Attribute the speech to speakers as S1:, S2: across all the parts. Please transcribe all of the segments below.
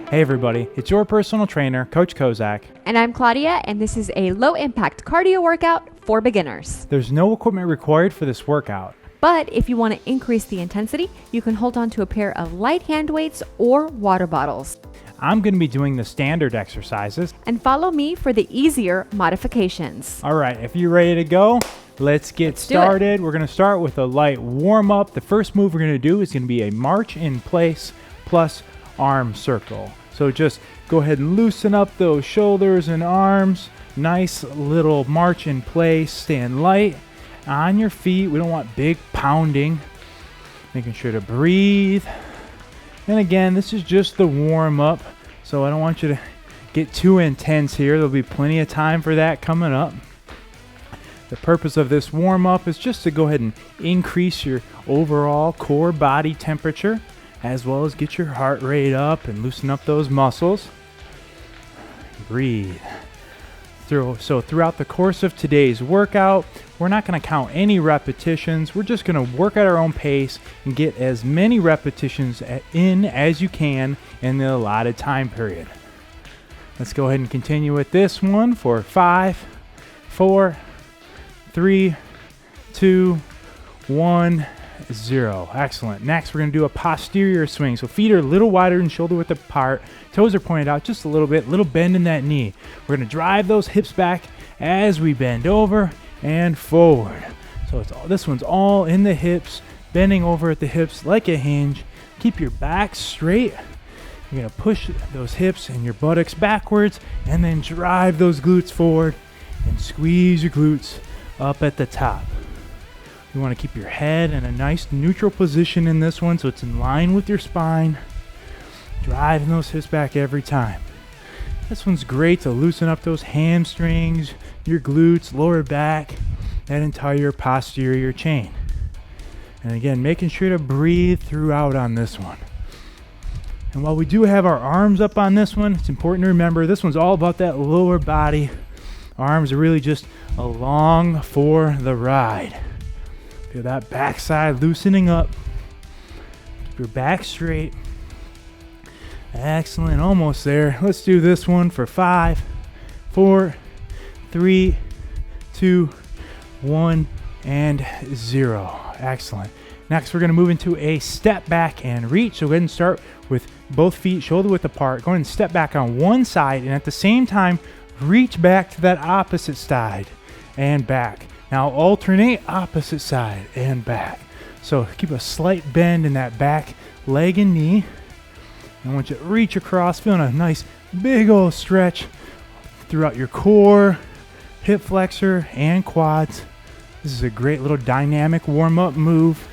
S1: Hey everybody, it's your personal trainer, Coach Kozak.
S2: And I'm Claudia, and this is a low-impact cardio workout for beginners.
S1: There's no equipment required for this workout.
S2: But if you want to increase the intensity, you can hold on to a pair of light hand weights or water bottles.
S1: I'm going to be doing the standard exercises.
S2: And follow me for the easier modifications.
S1: All right, if you're ready to go, let's get started. We're going to start with a light warm-up. The first move we're going to do is going to be a march in place plus arm circle. So just go ahead and loosen up those shoulders and arms. Nice little march in place. Stand light on your feet. We don't want big pounding. Making sure to breathe. And again, this is just the warm up, so I don't want you to get too intense here. There'll be plenty of time for that coming up. The purpose of this warm up is just to go ahead and increase your overall core body temperature, as well as get your heart rate up and loosen up those muscles. Breathe. So throughout the course of today's workout, we're not going to count any repetitions. We're just going to work at our own pace and get as many repetitions in as you can in the allotted time period. Let's go ahead and continue with this one for 5, 4, 3, 2, 1, 0. Excellent. Next, we're going to do a posterior swing. So feet are a little wider and shoulder width apart. Toes are pointed out just a little bit, little bend in that knee. We're going to drive those hips back as we bend over and forward. So this one's all in the hips, bending over at the hips like a hinge. Keep your back straight. You're going to push those hips and your buttocks backwards and then drive those glutes forward and squeeze your glutes up at the top. You want to keep your head in a nice neutral position in this one so it's in line with your spine. Driving those hips back every time. This one's great to loosen up those hamstrings, your glutes, lower back, that entire posterior chain. And again, making sure to breathe throughout on this one. And while we do have our arms up on this one, it's important to remember this one's all about that lower body. Arms are really just along for the ride. Feel that backside loosening up. Keep your back straight. Excellent, almost there. Let's do this one for 5, 4, 3, 2, 1, and 0. Excellent. Next, we're going to move into a step back and reach. So go ahead and start with both feet shoulder width apart. Go ahead and step back on one side, and at the same time, reach back to that opposite side and back. Now alternate opposite side and back. So keep a slight bend in that back leg and knee. I want you to reach across, feeling a nice big old stretch throughout your core, hip flexor, and quads. This is a great little dynamic warm-up move,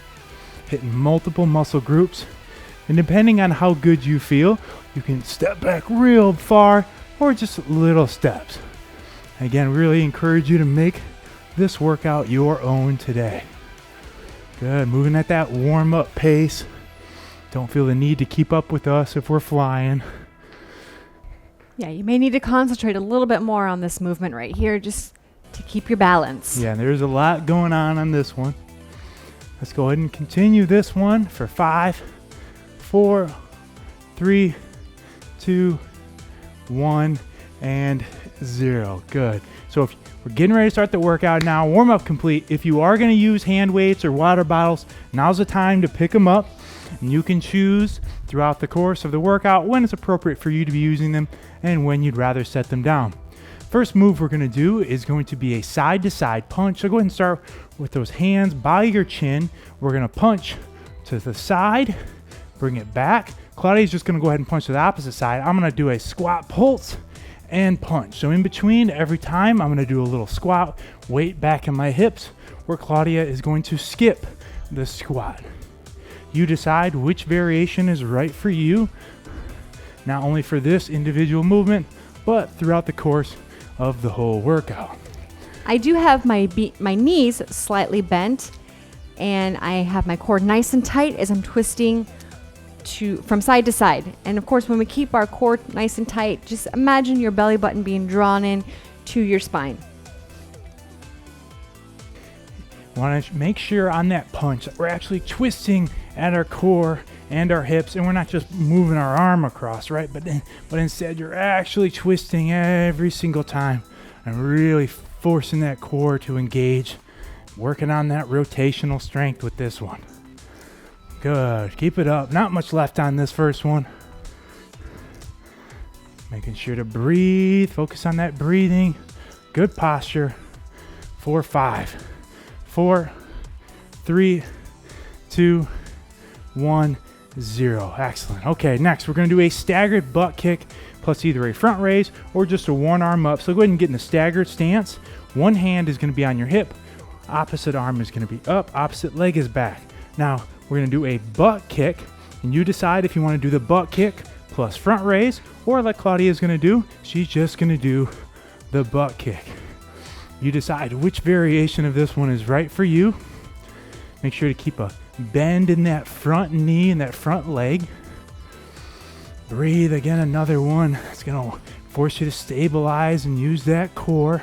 S1: hitting multiple muscle groups. And depending on how good you feel, you can step back real far or just little steps. Again, really encourage you to make this workout your own today. Good, moving at that warm-up pace. Don't feel the need to keep up with us if we're flying.
S2: Yeah, you may need to concentrate a little bit more on this movement right here just to keep your balance.
S1: Yeah, there's a lot going on this one. Let's go ahead and continue this one for 5, 4, 3, 2, 1, and 0. Good. So if we're getting ready to start the workout now, warm up complete. If you are going to use hand weights or water bottles, now's the time to pick them up. And you can choose throughout the course of the workout when it's appropriate for you to be using them and when you'd rather set them down. First move we're going to do is going to be a side-to-side punch. So go ahead and start with those hands by your chin. We're going to punch to the side, bring it back. Claudia's just going to go ahead and punch to the opposite side. I'm going to do a squat pulse and punch. So in between every time, I'm going to do a little squat, weight back in my hips, where Claudia is going to skip the squat. You decide which variation is right for you, not only for this individual movement, but throughout the course of the whole workout.
S2: I do have my knees slightly bent, and I have my core nice and tight as I'm twisting from side to side. And of course, when we keep our core nice and tight, just imagine your belly button being drawn in to your spine.
S1: Want to make sure on that punch that we're actually twisting at our core and our hips, and we're not just moving our arm across, right? But instead you're actually twisting every single time and really forcing that core to engage, working on that rotational strength with this one. Good, keep it up. Not much left on this first one. Making sure to breathe, focus on that breathing. Good posture. 4, 5, 4, 3, 2, 1, 0. Excellent. Okay, next we're going to do a staggered butt kick plus either a front raise or just a one arm up. So go ahead and get in a staggered stance. One hand is going to be on your hip. Opposite arm is going to be up. Opposite leg is back. Now we're going to do a butt kick, and you decide if you want to do the butt kick plus front raise, or like Claudia is going to do, she's just going to do the butt kick. You decide which variation of this one is right for you. Make sure to keep a bend in that front knee and that front leg. Breathe again, another one. It's going to force you to stabilize and use that core.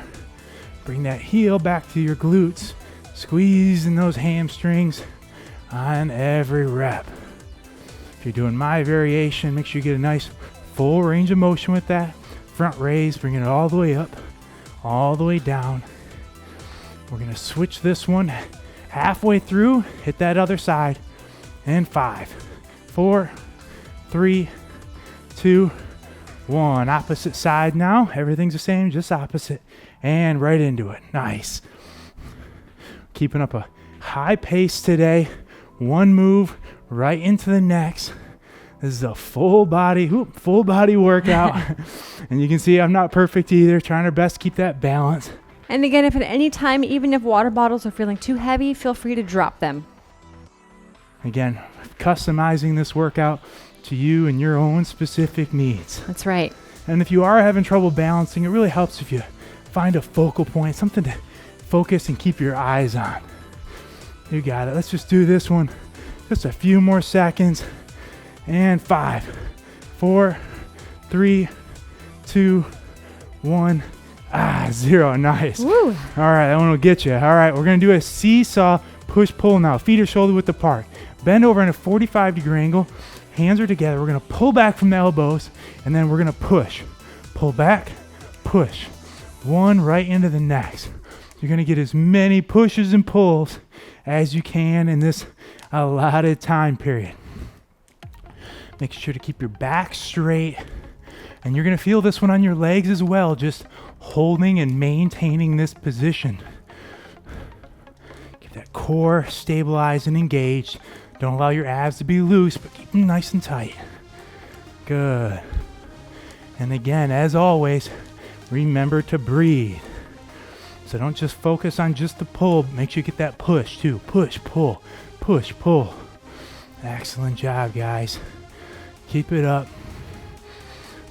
S1: Bring that heel back to your glutes. Squeezing those hamstrings on every rep. If you're doing my variation, make sure you get a nice full range of motion with that. Front raise, bringing it all the way up, all the way down. We're going to switch this one halfway through, hit that other side, and 5, 4, 3, 2, 1. Opposite side now. Everything's the same, just opposite. And right into it. Nice. Keeping up a high pace today. One move right into the next. This is a full body workout. And you can see I'm not perfect either. Trying our best to keep that balance.
S2: And again, if at any time, even if water bottles are feeling too heavy, feel free to drop them.
S1: Again, customizing this workout to you and your own specific needs.
S2: That's right.
S1: And if you are having trouble balancing, it really helps if you find a focal point, something to focus and keep your eyes on. You got it. Let's just do this one. Just a few more seconds. And 5, 4, 3, 2, 1. 0. Nice.
S2: Woo.
S1: All right, that one will get you. All right, we're going to do a seesaw push-pull now. Feet are shoulder width apart. Bend over in a 45-degree angle. Hands are together. We're going to pull back from the elbows, and then we're going to push. Pull back, push. One right into the next. You're going to get as many pushes and pulls as you can in this allotted time period. Make sure to keep your back straight. And you're going to feel this one on your legs as well, just holding and maintaining this position. Keep that core stabilized and engaged. Don't allow your abs to be loose, but keep them nice and tight. Good. And again, as always, remember to breathe. So don't just focus on just the pull. Make sure you get that push too. Push, pull, push, pull. Excellent job, guys. Keep it up.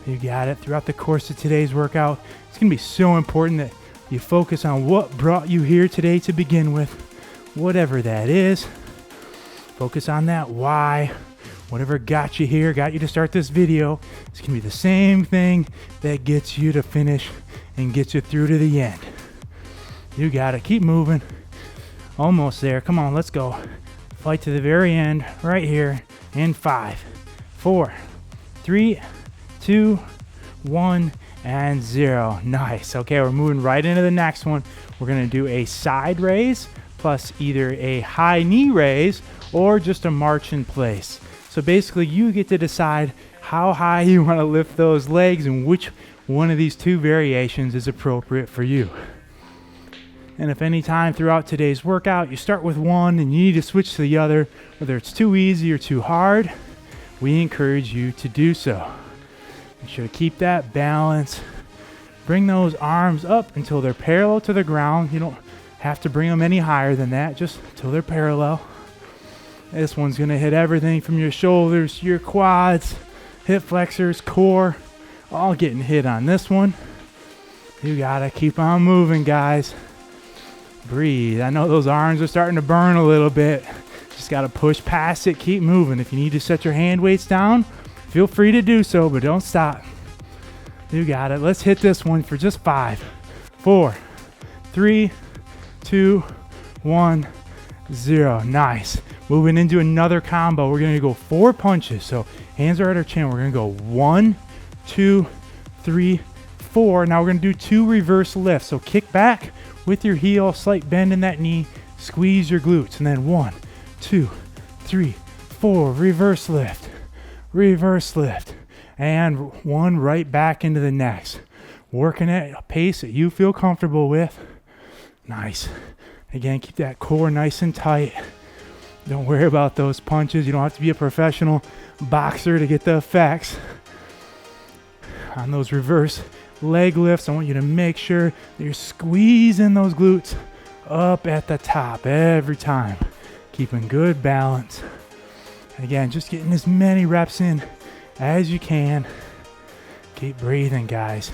S1: You got it. Throughout the course of today's workout, it's going to be so important that you focus on what brought you here today to begin with, whatever that is. Focus on that why. Whatever got you here, got you to start this video, it's going to be the same thing that gets you to finish and gets you through to the end. You got it. Keep moving. Almost there. Come on, let's go. Fight to the very end right here in 5, 4, 3, 2, 1, and 0. Nice. Okay, we're moving right into the next one. We're going to do a side raise plus either a high knee raise or just a march in place. So basically you get to decide how high you want to lift those legs and which one of these two variations is appropriate for you. And if any time throughout today's workout you start with one and you need to switch to the other, whether it's too easy or too hard, we encourage you to do so. Make sure to keep that balance. Bring those arms up until they're parallel to the ground. You don't have to bring them any higher than that, just until they're parallel. This one's going to hit everything from your shoulders, your quads, hip flexors, core, all getting hit on this one. You got to keep on moving, guys. Breathe. I know those arms are starting to burn a little bit. Just got to push past it, keep moving. If you need to set your hand weights down, feel free to do so, but don't stop. You got it. Let's hit this one for just 5, 4, 3, 2, 1, 0. Nice. Moving into another combo, we're gonna go 4 punches. So hands are at our chin. We're gonna go 1, 2, 3, 4. Now we're gonna do 2 reverse lifts. So kick back with your heel, slight bend in that knee, squeeze your glutes, and then 1, 2, 3, 4, reverse lift, and 1 right back into the next. Working at a pace that you feel comfortable with. Nice. Again, keep that core nice and tight. Don't worry about those punches. You don't have to be a professional boxer to get the effects. On those reverse leg lifts, I want you to make sure that you're squeezing those glutes up at the top every time. Keeping good balance. Again, just getting as many reps in as you can. Keep breathing, guys.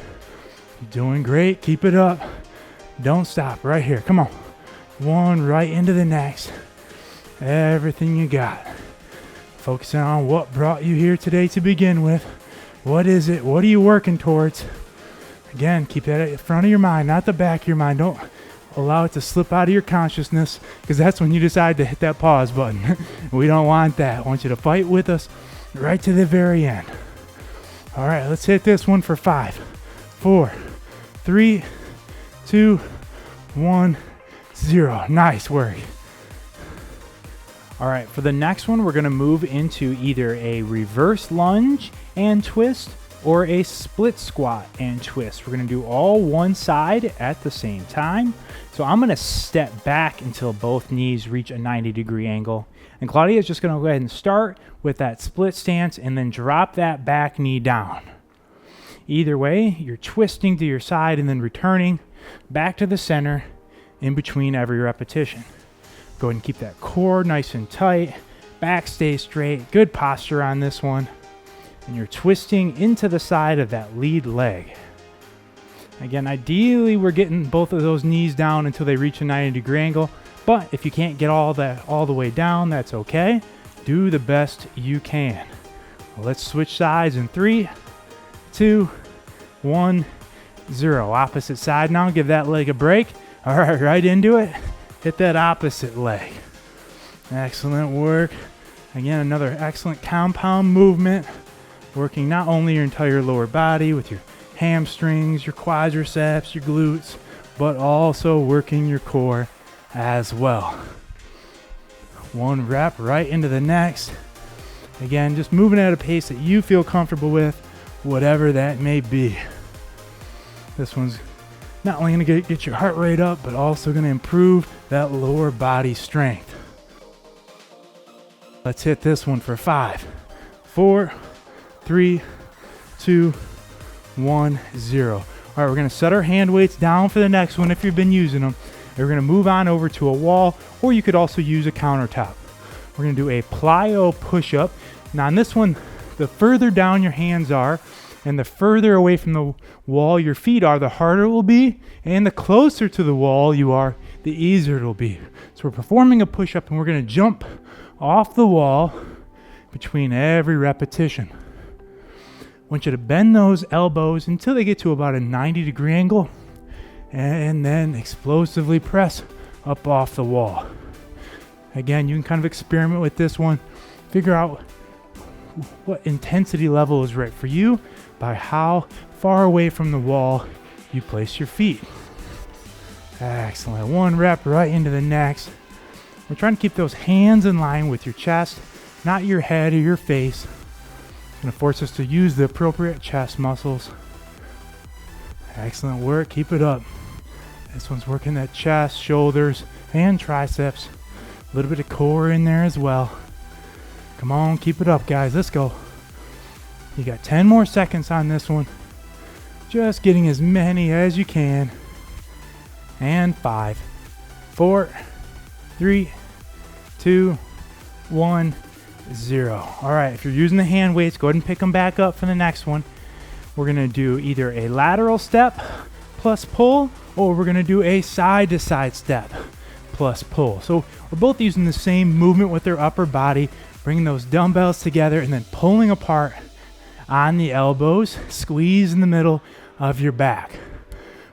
S1: You're doing great. Keep it up. Don't stop. Right here. Come on. 1 right into the next. Everything you got. Focusing on what brought you here today to begin with. What is it? What are you working towards? Again, keep that at the front of your mind, not the back of your mind. Don't allow it to slip out of your consciousness, because that's when you decide to hit that pause button. We don't want that. I want you to fight with us right to the very end. All right, let's hit this one for 5, 4, 3, 2, 1, 0. Nice work. All right, for the next one, we're gonna move into either a reverse lunge and twist or a split squat and twist. We're gonna do all one side at the same time. So I'm gonna step back until both knees reach a 90-degree angle. And Claudia is just gonna go ahead and start with that split stance and then drop that back knee down. Either way, you're twisting to your side and then returning back to the center in between every repetition. Go ahead and keep that core nice and tight, back stay straight, good posture on this one. And you're twisting into the side of that lead leg. Again, ideally we're getting both of those knees down until they reach a 90-degree angle, but if you can't get all the way down, that's okay. Do the best you can. Well, let's switch sides in 3, 2, 1, 0. Opposite side now, give that leg a break. All right, right into it. Hit that opposite leg. Excellent work. Again, another excellent compound movement. Working not only your entire lower body with your hamstrings, your quadriceps, your glutes, but also working your core as well. 1 rep right into the next. Again, just moving at a pace that you feel comfortable with, whatever that may be. This one's not only going to get your heart rate up, but also going to improve that lower body strength. Let's hit this one for 5, 4, 3, 2, 1, 0. All right, we're going to set our hand weights down for the next one if you've been using them. And we're going to move on over to a wall, or you could also use a countertop. We're going to do a plyo push-up. Now on this one, the further down your hands are, and the further away from the wall your feet are, the harder it will be. And the closer to the wall you are, the easier it will be. So we're performing a push-up, and we're going to jump off the wall between every repetition. I want you to bend those elbows until they get to about a 90-degree angle, and then explosively press up off the wall. Again, you can kind of experiment with this one. Figure out what intensity level is right for you by how far away from the wall you place your feet. Excellent. 1 rep right into the next. We're trying to keep those hands in line with your chest, not your head or your face. It's going to force us to use the appropriate chest muscles. Excellent work. Keep it up. This one's working that chest, shoulders, and triceps. A little bit of core in there as well. Come on, keep it up, guys. Let's go. You got 10 more seconds on this one. Just getting as many as you can. And 5, 4, 3, 2, 1, 0. All right, if you're using the hand weights, go ahead and pick them back up for the next one. We're going to do either a lateral step plus pull, or we're going to do a side-to-side step plus pull. So we're both using the same movement with their upper body, bringing those dumbbells together and then pulling apart on the elbows, squeeze in the middle of your back.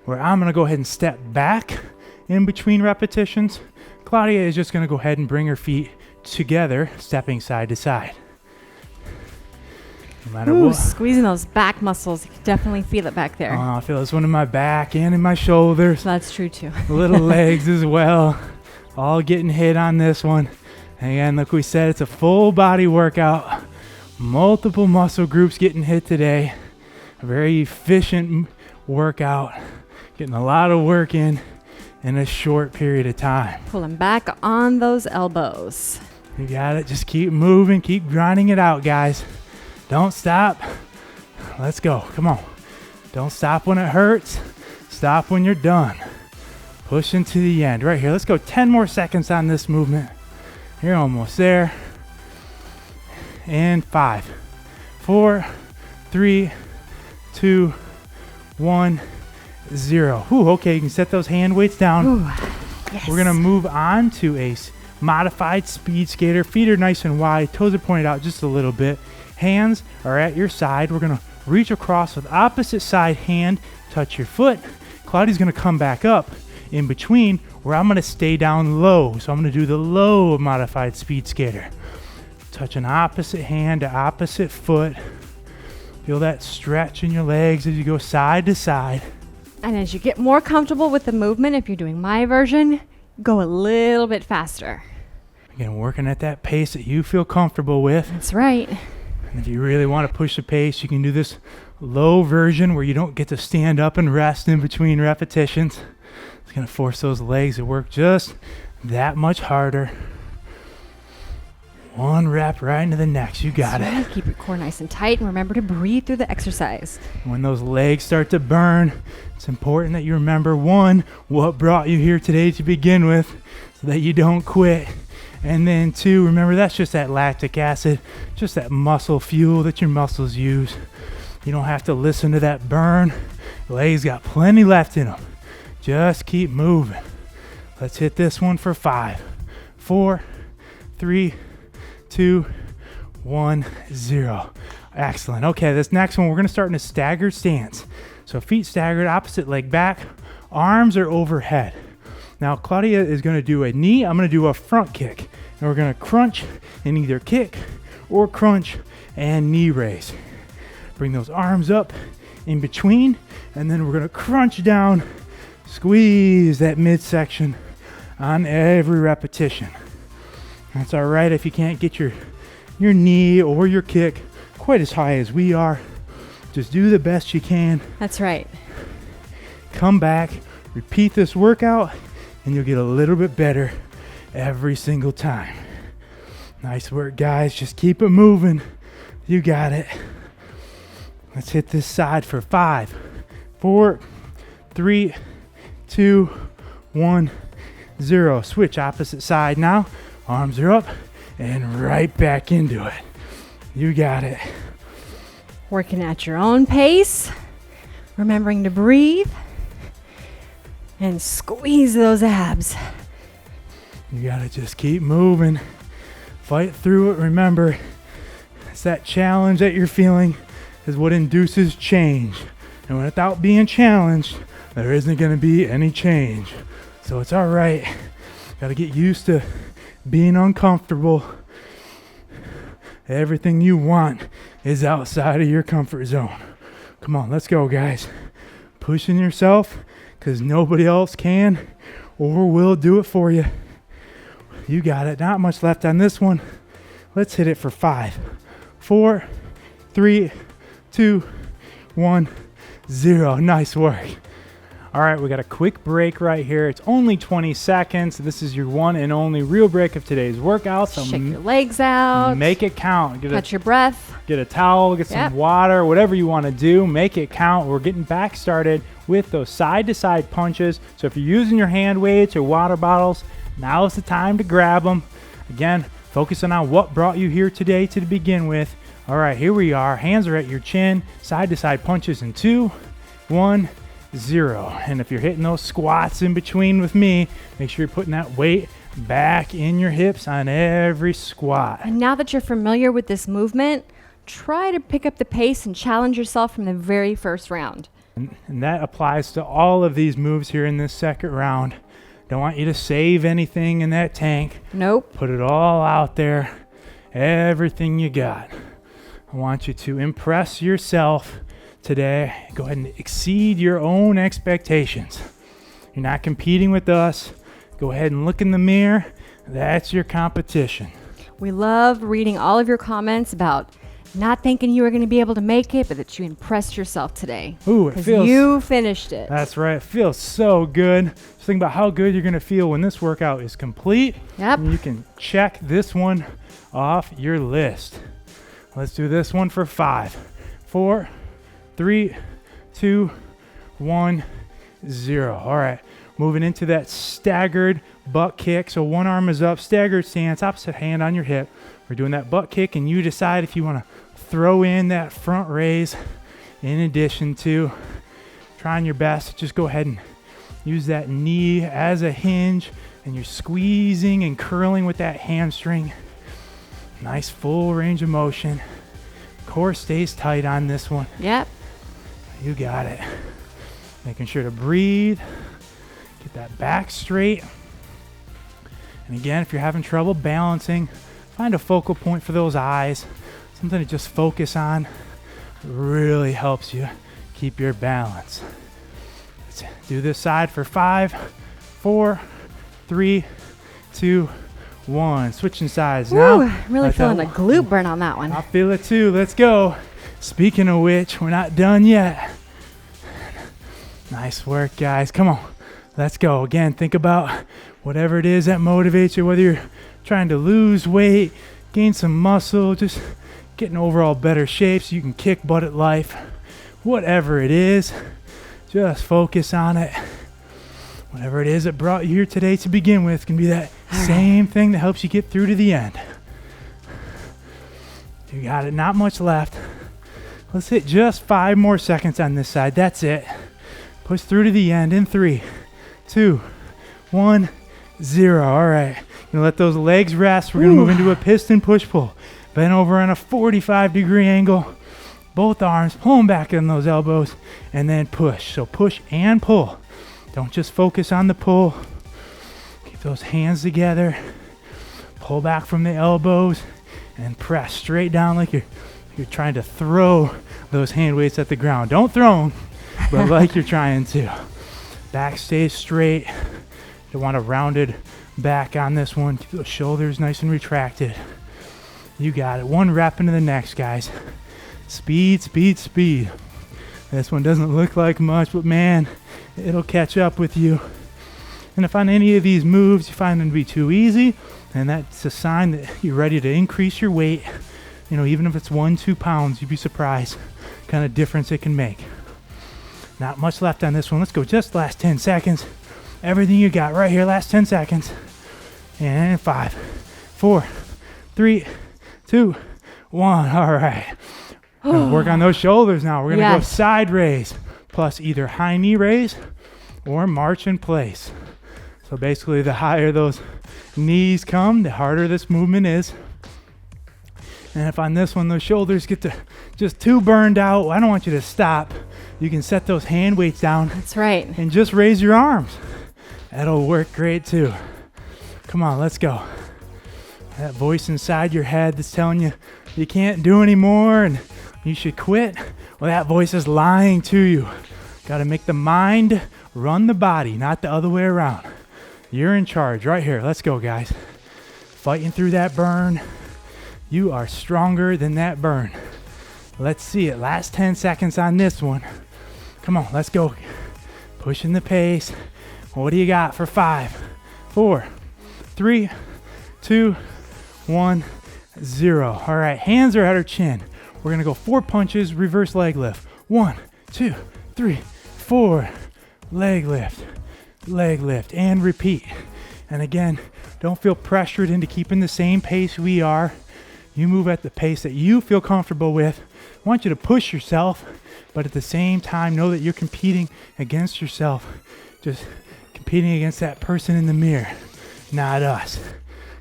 S1: Where I'm going to go ahead and step back in between repetitions. Claudia is just going to go ahead and bring her feet together, stepping side to side. No matter
S2: Ooh,
S1: what.
S2: squeezing those back muscles. You can definitely feel it back there.
S1: I feel this one in my back and in my shoulders.
S2: That's true too.
S1: Little legs as well. All getting hit on this one. Again, like we said, it's a full body workout. Multiple muscle groups getting hit today. A very efficient workout. Getting a lot of work in a short period of time.
S2: Pulling back on those elbows.
S1: You got it. Just keep moving. Keep grinding it out, guys. Don't stop. Let's go. Come on. Don't stop when it hurts. Stop when you're done. Pushing to the end. Right here. Let's go 10 more seconds on this movement. You're almost there. And 5, 4, 3, 2, 1, 0. Ooh, okay, you can set those hand weights down.
S2: Ooh, yes.
S1: We're gonna move on to a modified speed skater. Feet are nice and wide, toes are pointed out just a little bit. Hands are at your side. We're gonna reach across with opposite side hand, touch your foot. Claudia's gonna come back up in between where I'm gonna stay down low. So I'm gonna do the low modified speed skater. Touch an opposite hand to opposite foot. Feel that stretch in your legs as you go side to side.
S2: And as you get more comfortable with the movement, if you're doing my version, go a little bit faster.
S1: Again, working at that pace that you feel comfortable with.
S2: That's right.
S1: And if you really want to push the pace, you can do this low version where you don't get to stand up and rest in between repetitions. It's going to force those legs to work just that much harder. One rep right into the next. You got
S2: That's
S1: it.
S2: right. Keep your core nice and tight and remember to breathe through the exercise.
S1: When those legs start to burn, it's important that you remember, one, what brought you here today to begin with so that you don't quit. And then two, remember that's just that lactic acid, just that muscle fuel that your muscles use. You don't have to listen to that burn. The legs got plenty left in them. Just keep moving. Let's hit this one for 5, 4, 3, 2, 1, 0. Excellent. Okay, this next one, we're going to start in a staggered stance. So feet staggered, opposite leg back, arms are overhead. Now, Claudia is going to do a knee. I'm going to do a front kick. And we're going to crunch and either kick or crunch and knee raise. Bring those arms up in between, and then we're going to crunch down, squeeze that midsection on every repetition. That's all right if you can't get your knee or your kick quite as high as we are. Just do the best you can.
S2: That's right.
S1: Come back, repeat this workout, and you'll get a little bit better every single time. Nice work, guys. Just keep it moving. You got it. Let's hit this side for 5, 4, 3, 2, 1, 0. Switch opposite side now. Arms are up and right back into it. You got it.
S2: Working at your own pace, remembering to breathe and squeeze those abs.
S1: You gotta just keep moving. Fight through it. Remember, it's that challenge that you're feeling is what induces change. And without being challenged, there isn't gonna be any change. So it's all right. Gotta get used to being uncomfortable. Everything you want is outside of your comfort zone. Come on, let's go, guys. Pushing yourself because nobody else can or will do it for you. You got it. Not much left on this one. Let's hit it for 5, 4, 3, 2, 1, 0. Nice work. All right, we got a quick break right here. It's only 20 seconds. This is your one and only real break of today's workout. So
S2: shake your legs out.
S1: Make it count.
S2: Catch your breath.
S1: Get a towel, get some water, whatever you want to do. Make it count. We're getting back started with those side-to-side punches. So if you're using your hand weights or water bottles, now is the time to grab them. Again, focusing on what brought you here today to begin with. All right, here we are. Hands are at your chin. Side-to-side punches in 2, 1, 0. And if you're hitting those squats in between with me, make sure you're putting that weight back in your hips on every squat.
S2: And now that you're familiar with this movement, try to pick up the pace and challenge yourself from the very first round.
S1: And that applies to all of these moves here in this second round. Don't want you to save anything in that tank.
S2: Nope.
S1: Put it all out there, everything you got. I want you to impress yourself today. Go ahead and exceed your own expectations. You're not competing with us. Go ahead and look in the mirror. That's your competition.
S2: We love reading all of your comments about not thinking you were going to be able to make it, but that you impressed yourself today.
S1: Ooh, it feels...
S2: you finished it.
S1: That's right. It feels so good. Just think about how good you're going to feel when this workout is complete.
S2: Yep.
S1: And you can check this one off your list. Let's do this one for 5, 4, 3, 2, 1, 0. All right. Moving into that staggered butt kick. So one arm is up, staggered stance, opposite hand on your hip. We're doing that butt kick, and you decide if you want to throw in that front raise in addition to trying your best. Just go ahead and use that knee as a hinge, and you're squeezing and curling with that hamstring. Nice full range of motion. Core stays tight on this one.
S2: Yep.
S1: You got it. Making sure to breathe. Get that back straight. And again, if you're having trouble balancing, find a focal point for those eyes. Something to just focus on. Really helps you keep your balance. Let's do this side for 5, 4, 3, 2, 1. Switching sides now.
S2: Ooh, really feeling a glute burn on that one.
S1: I feel it too. Let's go. Speaking of which, we're not done yet. Nice work, guys. Come on. Let's go. Again, think about whatever it is that motivates you, whether you're trying to lose weight, gain some muscle, just get in overall better shape so you can kick butt at life. Whatever it is, just focus on it. Whatever it is that brought you here today to begin with can be that same thing that helps you get through to the end. You got it. Not much left. Let's hit just 5 more seconds on this side. That's it. Push through to the end in 3, 2, 1, 0. All right. You're gonna let those legs rest. We're gonna move into a piston push-pull. Bend over on a 45-degree angle. Both arms, pull them back in those elbows, and then push. So push and pull. Don't just focus on the pull. Keep those hands together. Pull back from the elbows and press straight down like you're trying to throw those hand weights at the ground. Don't throw them, but like you're trying to. Back stays straight. You want a rounded back on this one. Keep those shoulders nice and retracted. You got it. 1 rep into the next, guys. Speed, speed, speed. This one doesn't look like much, but man, it'll catch up with you. And if on any of these moves you find them to be too easy, then that's a sign that you're ready to increase your weight. You know, even if it's 1-2 pounds, you'd be surprised kind of difference it can make. Not much left on this one. Let's go just last 10 seconds. Everything you got right here, last 10 seconds. And 5, 4, 3, 2, 1. All right. Gonna work on those shoulders now. We're gonna go side raise plus either high knee raise or march in place. So basically the higher those knees come, the harder this movement is. And if on this one those shoulders get to just too burned out, I don't want you to stop. You can set those hand weights down.
S2: That's right.
S1: And just raise your arms. That'll work great too. Come on, let's go. That voice inside your head that's telling you you can't do anymore and you should quit. Well, that voice is lying to you. Got to make the mind run the body, not the other way around. You're in charge right here. Let's go, guys. Fighting through that burn. You are stronger than that burn. Let's see it. Last 10 seconds on this one. Come on, let's go. Pushing the pace. What do you got for 5, 4, 3, 2, 1, 0. All right, hands are at our chin. We're gonna go 4 punches, reverse leg lift. 1, 2, 3, 4. Leg lift, and repeat. And again, don't feel pressured into keeping the same pace we are. You move at the pace that you feel comfortable with. I want you to push yourself, but at the same time, know that you're competing against yourself. Just competing against that person in the mirror, not us.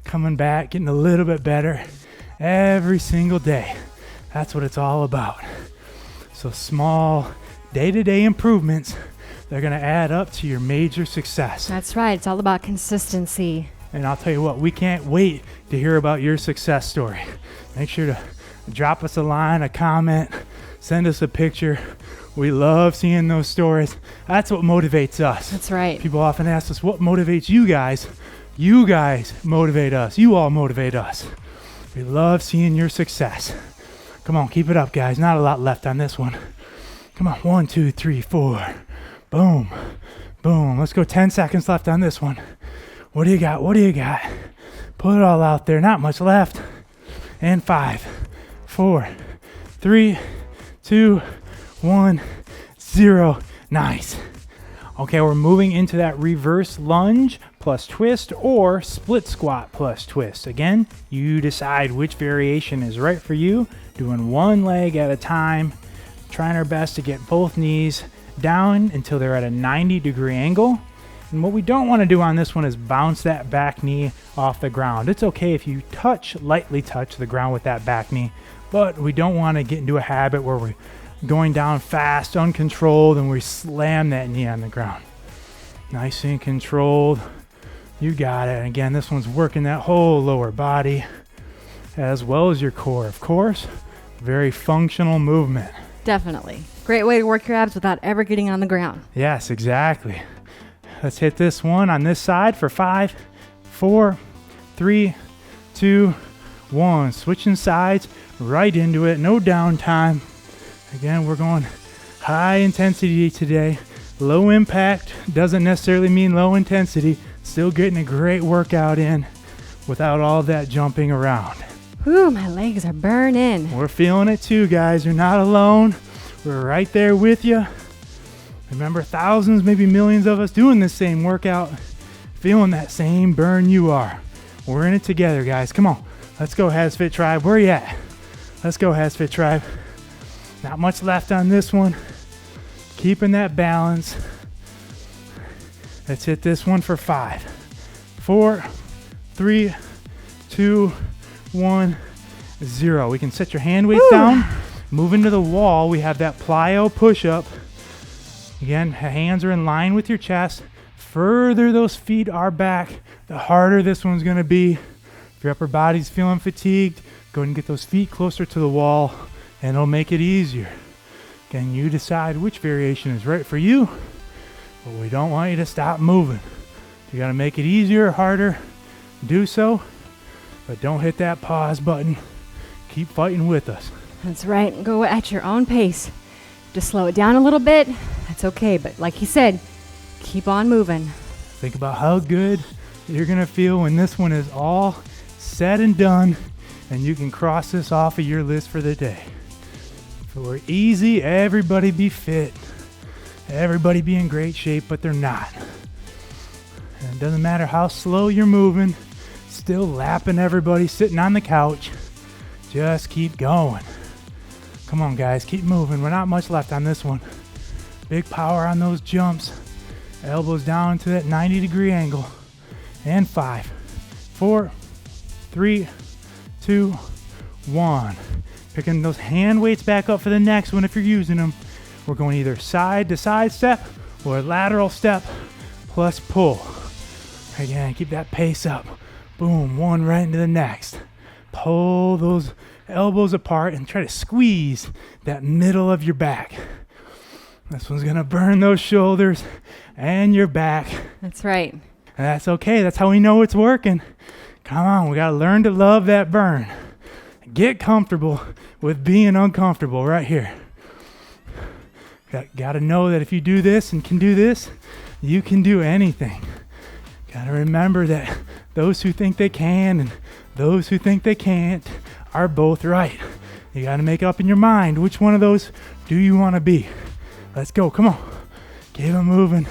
S1: Coming back, getting a little bit better every single day. That's what it's all about. So small day-to-day improvements they're going to add up to your major success.
S2: That's right. It's all about consistency.
S1: And I'll tell you what, we can't wait to hear about your success story. Make sure to drop us a line, a comment, send us a picture. We love seeing those stories. That's what motivates us.
S2: That's right.
S1: People often ask us, what motivates you guys? You guys motivate us. You all motivate us. We love seeing your success. Come on, keep it up, guys. Not a lot left on this one. Come on, 1, 2, 3, 4. Boom, boom. Let's go 10 seconds left on this one. What do you got? What do you got? Put it all out there. Not much left. And 5, 4, 3, 2, 1, 0. Nice. Okay, we're moving into that reverse lunge plus twist or split squat plus twist. Again, you decide which variation is right for you. Doing one leg at a time, trying our best to get both knees down until they're at a 90-degree angle. And what we don't want to do on this one is bounce that back knee off the ground. It's okay if you lightly touch the ground with that back knee, but we don't want to get into a habit where we're going down fast, uncontrolled, and we slam that knee on the ground. Nice and controlled. You got it. And again, this one's working that whole lower body as well as your core. Of course, very functional movement.
S2: Definitely. Great way to work your abs without ever getting on the ground.
S1: Yes, exactly. Let's hit this one on this side for 5, 4, 3, 2, 1. Switching sides right into it. No downtime. Again, we're going high intensity today. Low impact doesn't necessarily mean low intensity. Still getting a great workout in without all that jumping around.
S2: Whew, my legs are burning.
S1: We're feeling it too, guys. You're not alone. We're right there with you. Remember, thousands, maybe millions of us doing this same workout, feeling that same burn you are. We're in it together, guys. Come on. Let's go, HASfit Tribe. Where you at? Let's go, HASfit Tribe. Not much left on this one. Keeping that balance. Let's hit this one for 5, 4, 3, 2, 1, 0. We can set your hand weights down. Move into the wall. We have that plyo push-up. Again, hands are in line with your chest. Further those feet are back, the harder this one's going to be. If your upper body's feeling fatigued, go ahead and get those feet closer to the wall, and it'll make it easier. Again, you decide which variation is right for you, but we don't want you to stop moving. You got to make it easier or harder, do so, but don't hit that pause button. Keep fighting with us.
S2: That's right. Go at your own pace. Just slow it down a little bit. That's okay. But like he said, keep on moving.
S1: Think about how good you're going to feel when this one is all said and done and you can cross this off of your list for the day. If it were easy, everybody be fit. Everybody be in great shape, but they're not. And it doesn't matter how slow you're moving, still lapping everybody sitting on the couch. Just keep going. Come on, guys, keep moving. We're not much left on this one. Big power on those jumps. Elbows down to that 90-degree angle. And 5, 4, 3, 2, 1. Picking those hand weights back up for the next one if you're using them. We're going either side to side step or lateral step plus pull. Again, keep that pace up. Boom, one right into the next. Pull those elbows apart and try to squeeze that middle of your back. This one's gonna burn those shoulders and your back.
S2: That's right.
S1: And that's okay. That's how we know it's working. Come on, we gotta learn to love that burn. Get comfortable with being uncomfortable right here. Gotta know that if you do this and can do this, you can do anything. Gotta remember that those who think they can and those who think they can't are both right. You gotta make up in your mind which one of those do you want to be. Let's go, come on. Keep it moving.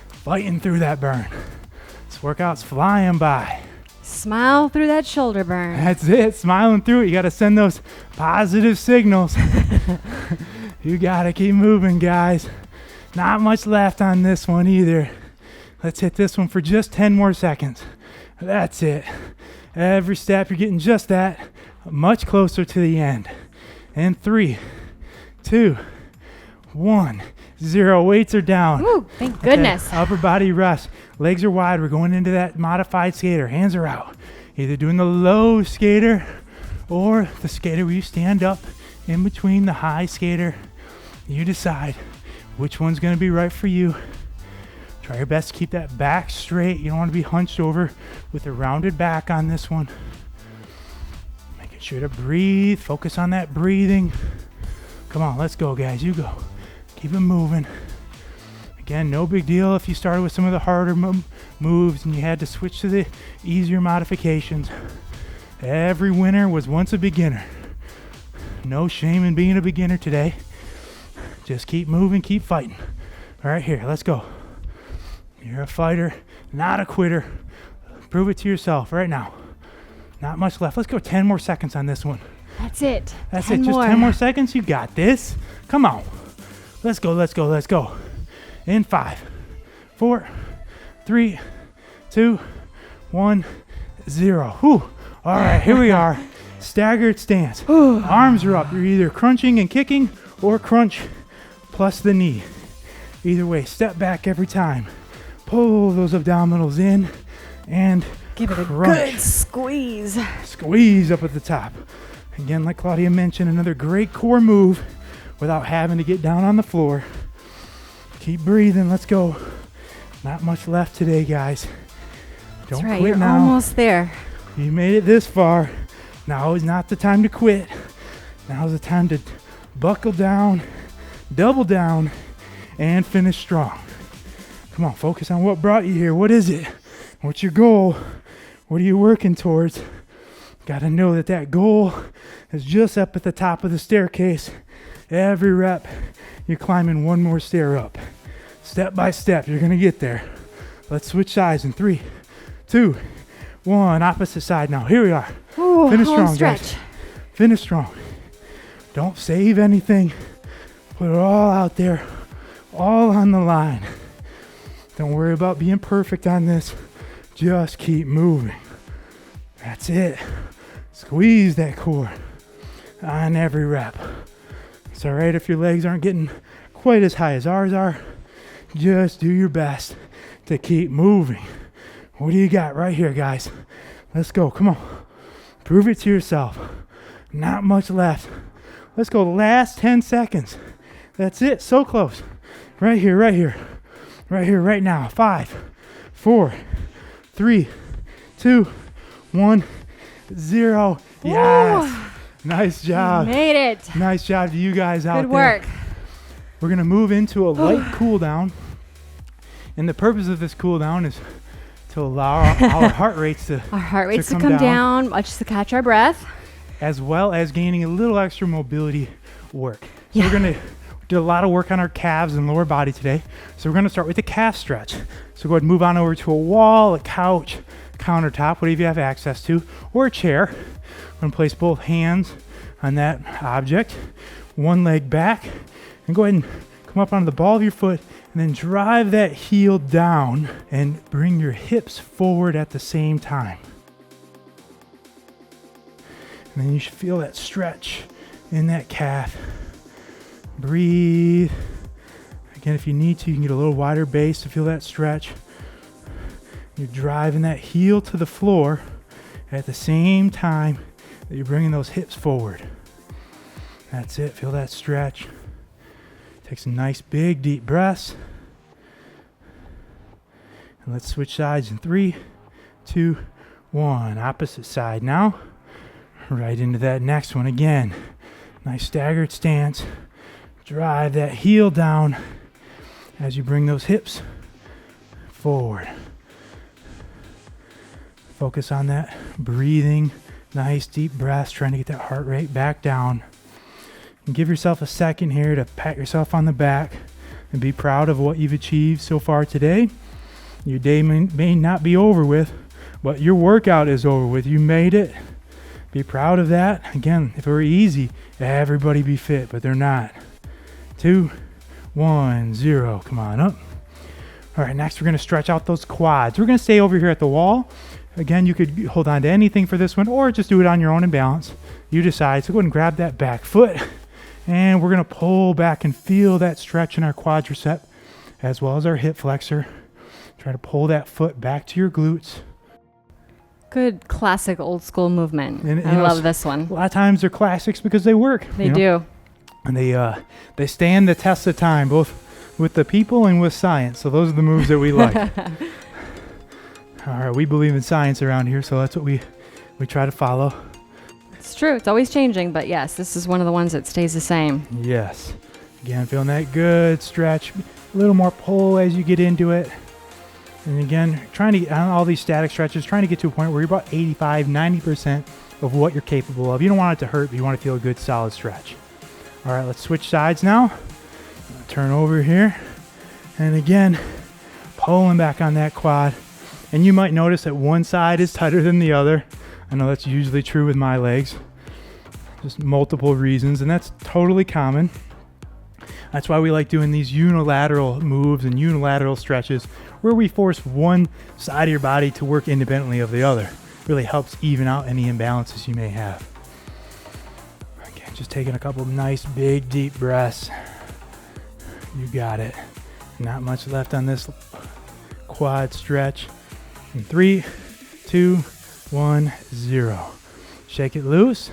S1: Fighting through that burn. This workout's flying by.
S2: Smile through that shoulder burn.
S1: That's it, smiling through it. You gotta send those positive signals. You gotta keep moving, guys. Not much left on this one either. Let's hit this one for just 10 more seconds. That's it. Every step you're getting just that much closer to the end. And 3, 2, 1. 0. Weights are down.
S2: Woo, thank goodness.
S1: Okay, upper body rest. Legs are wide. We're going into that modified skater. Hands are out. Either doing the low skater or the skater where you stand up in between the high skater. You decide which one's going to be right for you. Try your best to keep that back straight. You don't want to be hunched over with a rounded back on this one. Making sure to breathe. Focus on that breathing. Come on, let's go, guys. You go. Keep it moving. Again, no big deal if you started with some of the harder moves and you had to switch to the easier modifications. Every winner was once a beginner. No shame in being a beginner today. Just keep moving, keep fighting. All right, here, let's go. You're a fighter, not a quitter. Prove it to yourself right now. Not much left. Let's go 10 more seconds on this one.
S2: That's it.
S1: That's it. Just 10 more seconds. You got this. Come on. Let's go, let's go, let's go. In 5, 4, 3, 2, 1, 0. Whew. All right, here we are. Staggered stance. Arms are up. You're either crunching and kicking or crunch plus the knee. Either way, step back every time. Pull those abdominals in and
S2: give it a
S1: crunch.
S2: good squeeze.
S1: Squeeze up at the top. Again, like Claudia mentioned, another great core move without having to get down on the floor. Keep breathing. Let's go. Not much left today, guys. Don't
S2: That's right.
S1: quit
S2: You're
S1: now.
S2: almost there.
S1: You made it this far. Now is not the time to quit. Now is the time to buckle down, double down, and finish strong. Come on, focus on what brought you here. What is it? What's your goal? What are you working towards? Got to know that that goal is just up at the top of the staircase. Every rep, you're climbing one more stair up. Step by step, you're going to get there. Let's switch sides in 3, 2, 1. Opposite side now. Here we are.
S2: Ooh,
S1: Finish strong,
S2: stretch.
S1: guys. Finish strong. Don't save anything. Put it all out there, all on the line. Don't worry about being perfect on this. Just keep moving. That's it. Squeeze that core on every rep. It's all right if your legs aren't getting quite as high as ours are. Just do your best to keep moving. What do you got right here, guys? Let's go. Come on. Prove it to yourself. Not much left. Let's go. Last 10 seconds. That's it. So close. Right here, right here. Right here, right now. 5, 4, 3, 2, 1, 0. Yes. Nice job.
S2: You made it.
S1: Nice job to you guys out there.
S2: Good work.
S1: We're going to move into a light cool down. And the purpose of this cool down is to allow our heart rates to
S2: come down, much to catch our breath.
S1: As well as gaining a little extra mobility work. So
S2: Yeah.
S1: we're going to do a lot of work on our calves and lower body today. So we're going to start with the calf stretch. So go ahead and move on over to a wall, a couch, countertop, whatever you have access to, or a chair. I'm going to place both hands on that object, one leg back, and go ahead and come up onto the ball of your foot and then drive that heel down and bring your hips forward at the same time. And then you should feel that stretch in that calf. Breathe. Again, if you need to, you can get a little wider base to feel that stretch. You're driving that heel to the floor at the same time that you're bringing those hips forward. That's it. Feel that stretch. Take some nice, big, deep breaths. And let's switch sides in 3, 2, 1. Opposite side now. Right into that next one again. Nice staggered stance. Drive that heel down as you bring those hips forward. Focus on that breathing. Nice deep breaths, trying to get that heart rate back down. And give yourself a second here to pat yourself on the back and be proud of what you've achieved so far today. Your day may not be over with, but your workout is over with. You made it. Be proud of that. Again, if it were easy, everybody be fit, but they're not. 2, 1, 0. Come on up. All right, next we're going to stretch out those quads. We're going to stay over here at the wall. Again, you could hold on to anything for this one or just do it on your own and balance. You decide. So go ahead and grab that back foot And we're going to pull back and feel that stretch in our quadricep as well as our hip flexor. Try to pull that foot back to your glutes.
S2: Good classic old school movement.
S1: And,
S2: I love this one.
S1: A lot of times they're classics because they work.
S2: They do.
S1: And they stand the test of time, both with the people and with science. So those are the moves that we like. All right, we believe in science around here, so that's what we try to follow.
S2: It's true. It's always changing, but yes, this is one of the ones that stays the same.
S1: Yes. Again, feeling that good stretch. A little more pull as you get into it. And again, trying to get on all these static stretches, trying to get to a point where you're about 85, 90% of what you're capable of. You don't want it to hurt, but you want to feel a good solid stretch. All right, let's switch sides now. Turn over here. And again, pulling back on that quad. And you might notice that one side is tighter than the other. I know that's usually true with my legs. Just multiple reasons, and that's totally common. That's why we like doing these unilateral moves and unilateral stretches where we force one side of your body to work independently of the other. Really helps even out any imbalances you may have. Again, just taking a couple of nice, big, deep breaths. You got it. Not much left on this quad stretch. In 3, 2, 1, 0. Shake it loose.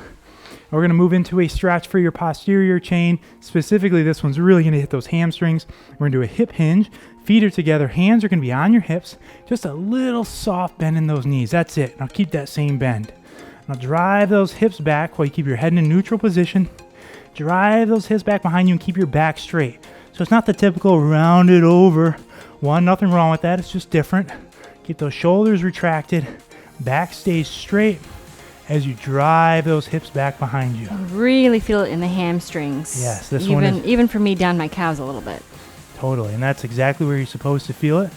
S1: We're going to move into a stretch for your posterior chain. Specifically, this one's really going to hit those hamstrings. We're going to do a hip hinge. Feet are together. Hands are going to be on your hips. Just a little soft bend in those knees. That's it. Now keep that same bend. Now drive those hips back while you keep your head in a neutral position. Drive those hips back behind you and keep your back straight. So it's not the typical rounded over one. Nothing wrong with that. It's just different. Keep those shoulders retracted. Back stays straight as you drive those hips back behind you.
S2: Really feel it in the hamstrings.
S1: Yes, this one is...
S2: Even for me, down my calves a little bit.
S1: Totally, and that's exactly where you're supposed to feel it.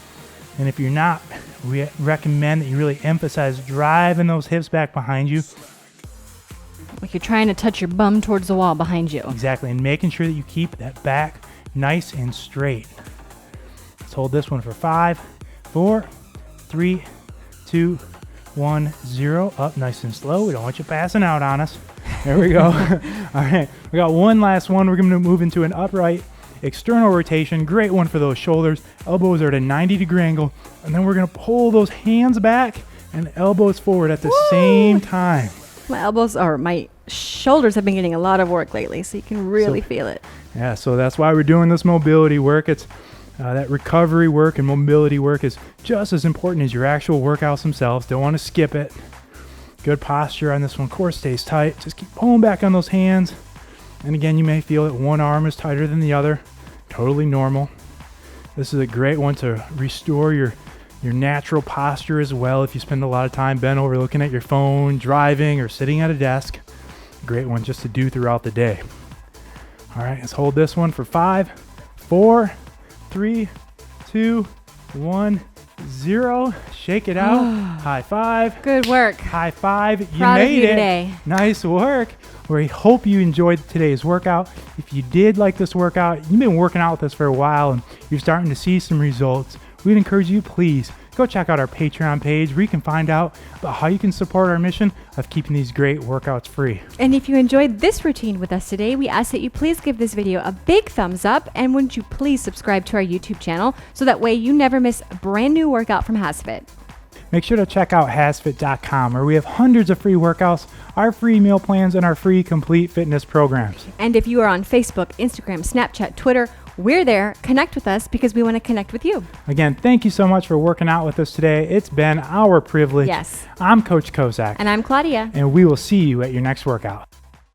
S1: And if you're not, we recommend that you really emphasize driving those hips back behind you.
S2: Like you're trying to touch your bum towards the wall behind you.
S1: Exactly, and making sure that you keep that back nice and straight. Let's hold this one for 5, 4, 3, 2, 1, 0. Up nice and slow. We don't want you passing out on us. There we go. All right, we got one last one. We're going to move into an upright external rotation. Great one for those shoulders. Elbows are at a 90-degree angle. And then we're going to pull those hands back and elbows forward at the same time.
S2: My shoulders have been getting a lot of work lately, so you can really feel it.
S1: Yeah, so that's why we're doing this mobility work. It's that recovery work and mobility work is just as important as your actual workouts themselves. Don't want to skip it. Good posture on this one. Core stays tight. Just keep pulling back on those hands. And again, you may feel that one arm is tighter than the other. Totally normal. This is a great one to restore your natural posture as well. If you spend a lot of time bent over looking at your phone, driving, or sitting at a desk, great one just to do throughout the day. All right, let's hold this one for 5, 4, 3, 2, 1, 0. Shake it out. High five.
S2: Good work.
S1: High five. You
S2: Proud
S1: made
S2: of you
S1: it.
S2: Today.
S1: Nice work. We hope you enjoyed today's workout. If you did like this workout, you've been working out with us for a while and you're starting to see some results, we'd encourage you, please go check out our Patreon page where you can find out about how you can support our mission of keeping these great workouts free.
S2: And if you enjoyed this routine with us today, we ask that you please give this video a big thumbs up, and wouldn't you please subscribe to our YouTube channel so that way you never miss a brand new workout from HASfit.
S1: Make sure to check out HASfit.com where we have hundreds of free workouts, our free meal plans, and our free complete fitness programs.
S2: And if you are on Facebook, Instagram, Snapchat, Twitter, we're there. Connect with us because we want to connect with you.
S1: Again, thank you so much for working out with us today. It's been our privilege.
S2: Yes.
S1: I'm Coach Kozak.
S2: And I'm Claudia.
S1: And we will see you at your next workout.